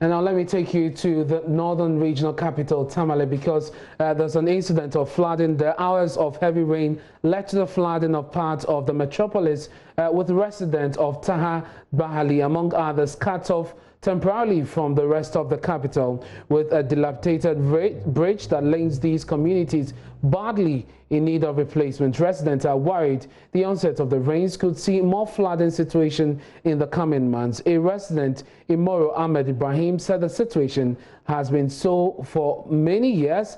And now let me take you to the northern regional capital, Tamale, because there's an incident of flooding. The hours of heavy rain led to the flooding of parts of the metropolis, with residents of Taha Bahali, among others, cut off temporarily from the rest of the capital, with a dilapidated bridge that links these communities badly in need of replacement. Residents are worried the onset of the rains could see more flooding situation in the coming months. A resident, Imoro Ahmed Ibrahim, said the situation has been so for many years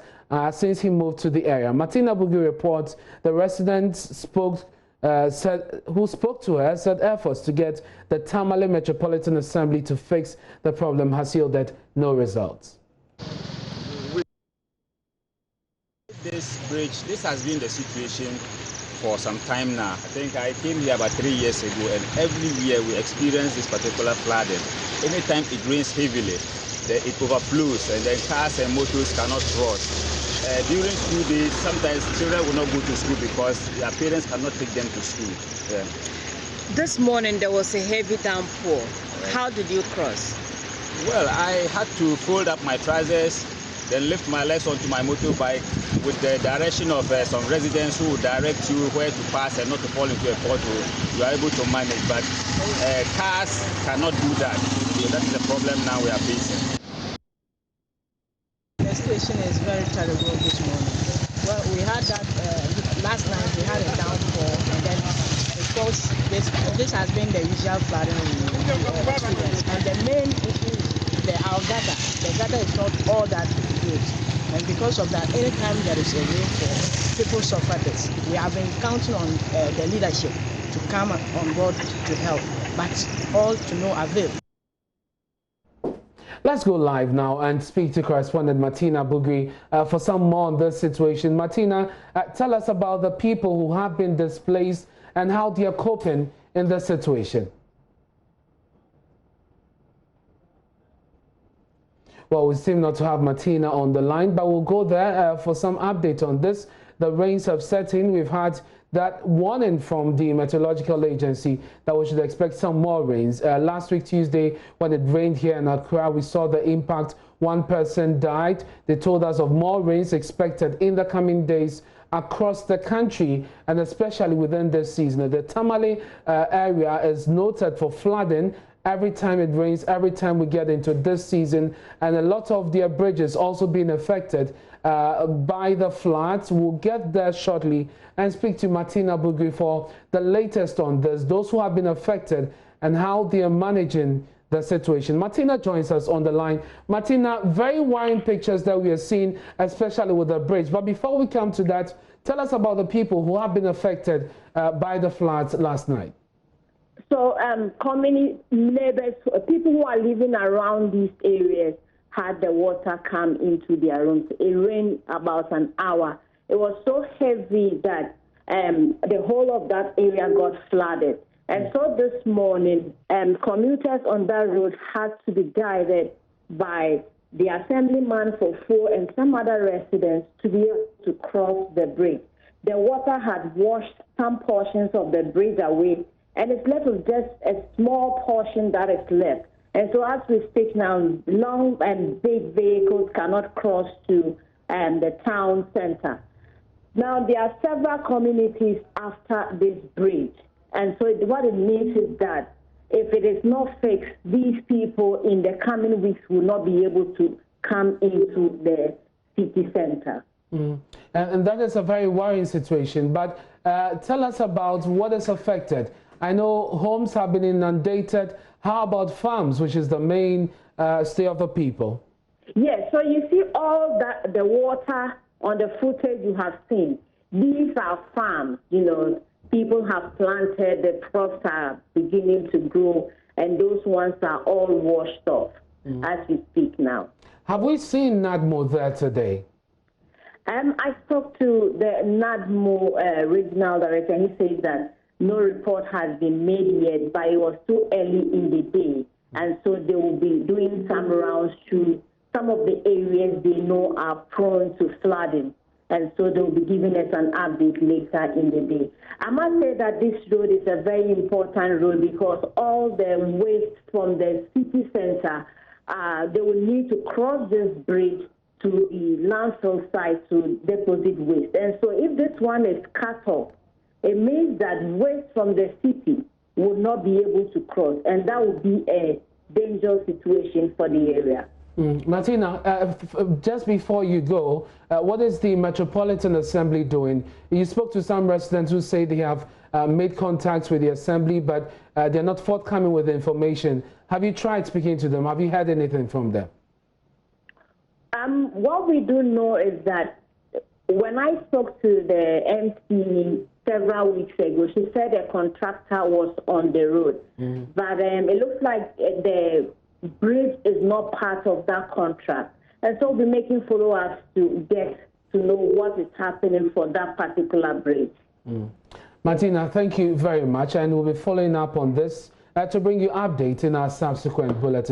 since he moved to the area. Martina Bugi reports the residents who spoke to her said efforts to get the Tamale Metropolitan Assembly to fix the problem has yielded no results. This has been the situation for some time now. I think I came here about 3 years ago, and every year we experience this particular flooding. Anytime it rains heavily, it overflows, and then cars and motors cannot cross. During school days, sometimes children will not go to school because their parents cannot take them to school. Yeah. This morning there was a heavy downpour. Right. How did you cross? Well, I had to fold up my trousers, then lift my legs onto my motorbike with the direction of some residents who will direct you where to pass and not to fall into a pothole. You are able to manage, but cars cannot do that. So that is the problem now we are facing. The situation is very terrible this morning. Well, we had that last night. We had a downpour, and then of course this has been the usual flooding experience. And the main issue is our gutter. The gutter is not all that good, and because of that, anytime there is a rainfall, people suffer this. We have been counting on the leadership to come on board to help, but all to no avail. Let's go live now and speak to correspondent Martina Bugri for some more on this situation. Martina, tell us about the people who have been displaced and how they are coping in this situation. Well, we seem not to have Martina on the line, but we'll go there for some update on this. The rains have set in. We've had that warning from the meteorological agency that we should expect some more rains. Last week, Tuesday, when it rained here in Accra, we saw the impact. One person died. They told us of more rains expected in the coming days across the country, and especially within this season. The Tamale area is noted for flooding every time it rains, every time we get into this season, and a lot of their bridges also being affected by the floods. We'll get there shortly and speak to Martina Bugri for the latest on this, those who have been affected and how they are managing the situation. Martina joins us on the line. Martina, very worrying pictures that we are seeing, especially with the bridge. But before we come to that, tell us about the people who have been affected by the floods last night. So community neighbors, people who are living around these areas had the water come into their rooms. It rained about an hour. It was so heavy that the whole of that area got flooded. And so this morning, commuters on that road had to be guided by the assemblyman for 4 and some other residents to be able to cross the bridge. The water had washed some portions of the bridge away, and it's left with just a small portion that is left. And so as we speak now, long and big vehicles cannot cross to the town center. Now, there are several communities after this bridge. And so what it means is that if it is not fixed, these people in the coming weeks will not be able to come into the city center. And that is a very worrying situation. But tell us about what is affected. I know homes have been inundated. How about farms, which is the main stay of the people? Yes, so you see all the water on the footage you have seen. These are farms, you know. People have planted, the crops are beginning to grow, and those ones are all washed off as we speak now. Have we seen NADMO there today? I spoke to the NADMO regional director, and he said that no report has been made yet, but it was too early in the day. And so they will be doing some rounds to some of the areas they know are prone to flooding. And so they will be giving us an update later in the day. I must say that this road is a very important road because all the waste from the city center they will need to cross this bridge to the landfill site to deposit waste. And so if this one is cut off, it means that waste from the city will not be able to cross, and that would be a dangerous situation for the area. Martina, just before you go, what is the Metropolitan Assembly doing? You spoke to some residents who say they have made contacts with the Assembly, but they're not forthcoming with information. Have you tried speaking to them? Have you heard anything from them? What we do know is that when I spoke to the MC several weeks ago, she said a contractor was on the road. But it looks like the bridge is not part of that contract. And so we'll be making follow-ups to get to know what is happening for that particular bridge. Martina, thank you very much. And we'll be following up on this to bring you updates in our subsequent bulletin.